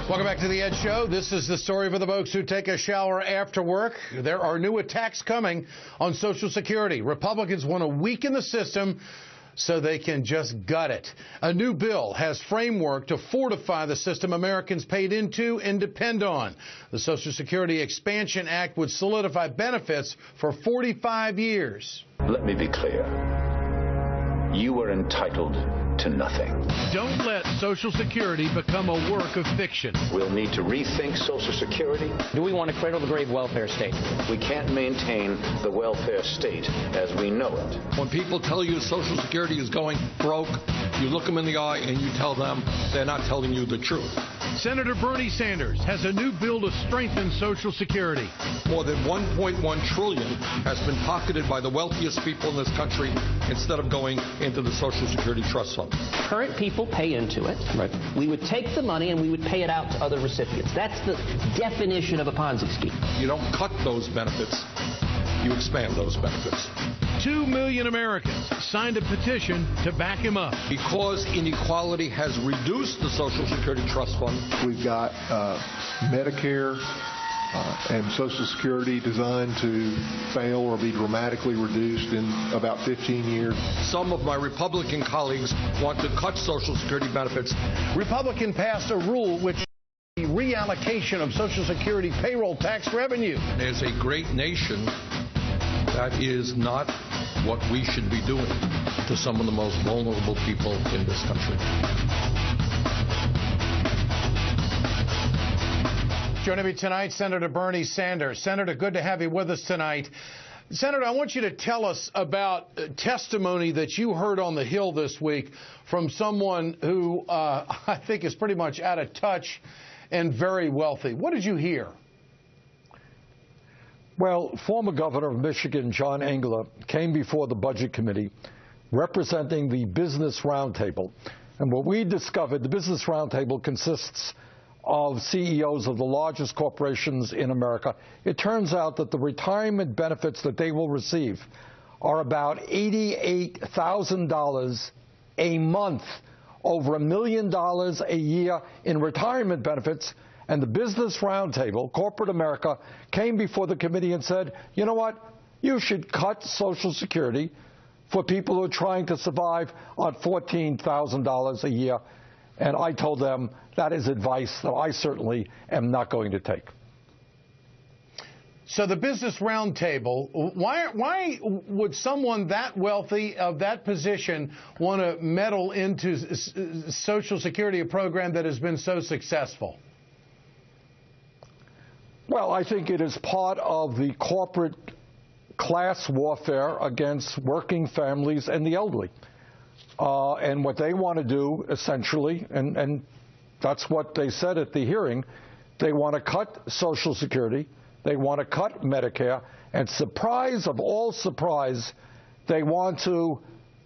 Welcome back to the Ed Show. This is the story for the folks who take a shower after work. There are new attacks coming on Social Security. Republicans want to weaken the system so they can just gut it. A new bill has framework to fortify the system Americans paid into and depend on. The Social Security Expansion Act would solidify benefits for 45 years. Let me be clear. You are entitled to nothing. Don't let Social Security become a work of fiction. We'll need to rethink Social Security. Do we want a cradle-to-grave welfare state? We can't maintain the welfare state as we know it. When people tell you Social Security is going broke, you look them in the eye and you tell them they're not telling you the truth. Senator Bernie Sanders has a new bill to strengthen Social Security. More than $1.1 trillion has been pocketed by the wealthiest people in this country instead of going into the Social Security Trust Fund. Current people pay into it. Right. We would take the money and we would pay it out to other recipients. That's the definition of a Ponzi scheme. You don't cut those benefits. You expand those benefits. 2 million Americans signed a petition to back him up. Because inequality has reduced the Social Security Trust Fund. We've got Medicare and Social Security designed to fail or be dramatically reduced in about 15 years. Some of my Republican colleagues want to cut Social Security benefits. Republican passed a rule which the reallocation of Social Security payroll tax revenue. As a great nation, that is not what we should be doing to some of the most vulnerable people in this country. Joining me tonight, Senator Bernie Sanders. Senator, good to have you with us tonight. Senator, I want you to tell us about testimony that you heard on the Hill this week from someone who I think is pretty much out of touch and very wealthy. What did you hear? Well, former governor of Michigan, John Engler, came before the Budget Committee representing the Business Roundtable. And what we discovered, the Business Roundtable consists of CEOs of the largest corporations in America. It turns out that the retirement benefits that they will receive are about $88,000 a month, over $1 million a year in retirement benefits. And the Business Roundtable, corporate America, came before the committee and said, you know what, you should cut Social Security for people who are trying to survive on $14,000 a year. And I told them that is advice that I certainly am not going to take. So the Business Roundtable, why would someone that wealthy of that position want to meddle into Social Security, a program that has been so successful? Well, I think it is part of the corporate class warfare against working families and the elderly. And what they want to do, essentially, and that's what they said at the hearing, they want to cut Social Security, they want to cut Medicare, and surprise of all surprise, they want to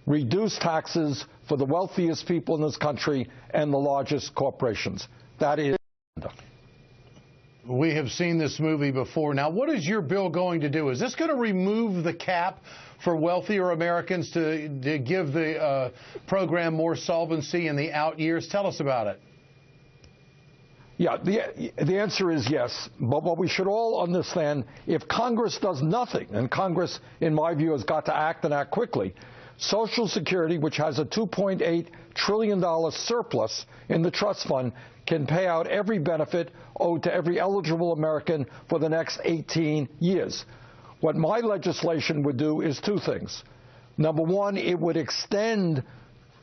reduce taxes for the wealthiest people in this country and the largest corporations. That is. We have seen this movie before. Now, what is your bill going to do? Is this going to remove the cap for wealthier Americans to give the program more solvency in the out years? Tell us about it. Yeah, the answer is yes. But what we should all understand, if Congress does nothing, and Congress, in my view, has got to act and act quickly, Social Security, which has a $2.8 trillion surplus in the trust fund, can pay out every benefit owed to every eligible American for the next 18 years. What my legislation would do is two things. Number one, it would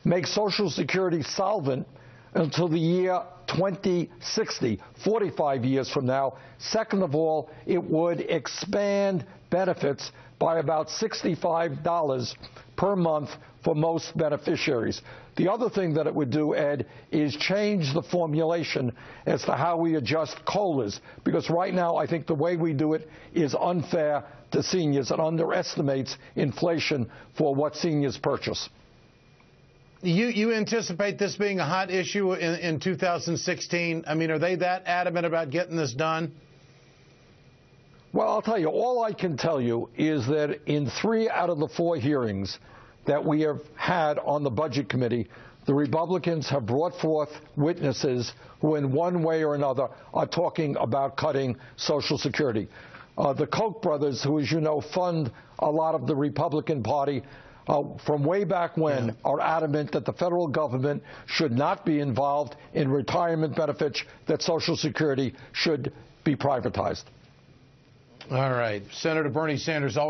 make Social Security solvent until the year 2060, 45 years from now. Second of all, it would expand benefits by about $65 per month for most beneficiaries. The other thing that it would do, Ed, is change the formulation as to how we adjust COLAs, because right now I think the way we do it is unfair to seniors and underestimates inflation for what seniors purchase. You anticipate this being a hot issue in 2016? I mean, are they that adamant about getting this done? Well, I'll tell you, all I can tell you is that in 3 out of the 4 hearings that we have had on the Budget Committee, the Republicans have brought forth witnesses who in one way or another are talking about cutting Social Security. The Koch brothers, who, as you know, fund a lot of the Republican Party from way back when, are adamant that the federal government should not be involved in retirement benefits, that Social Security should be privatized. All right. Senator Bernie Sanders always